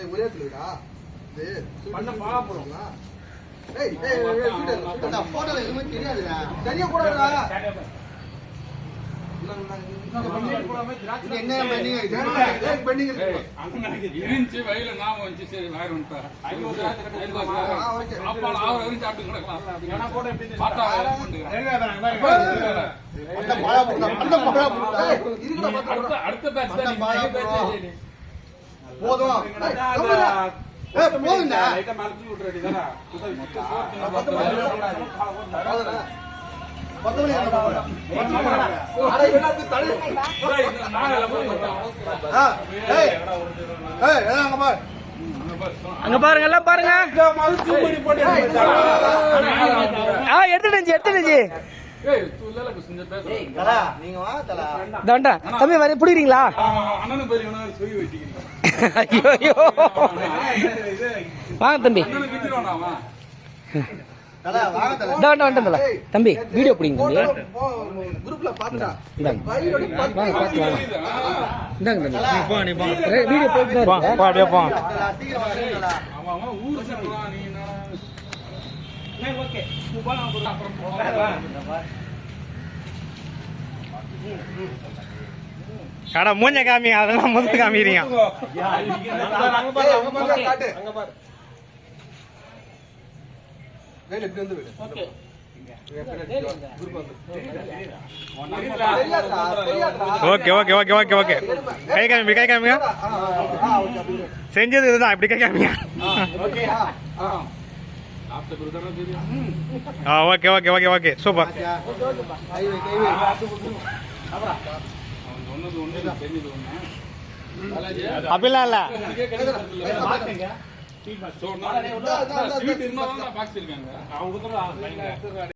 ஒரே சொல்லுடா இது பண்ண பாலா போறோம்ல போட்டோல எதுவுமே தெரியாதுடா சரியா போடுறா இருந்துச்சு வயல நாம வந்து சரி வாயிரம் போதும் அங்க பாருங்க எல்லாம் பாருங்க எடுத்துடுச்சு தம்பி வர பிடிக்கிறீங்களா ஐயோ வாங்க தம்பி தம்பி வீடியோ பிடிங்க குரூப்ல பாத்துடா வீடியோ கடை மூஞ்ச காமிங்க அதெல்லாம் முதல்ல காமிக்கிறீங்க okay okay okay okay okay கை காமிங்க செஞ்சது இதுதான் இப்படி கை காமிங்க okay okay okay okay super அப்படிலாம் இல்ல ஸ்வீட் இருந்தாலும் பாக்ஸ் இருக்காங்க அவங்க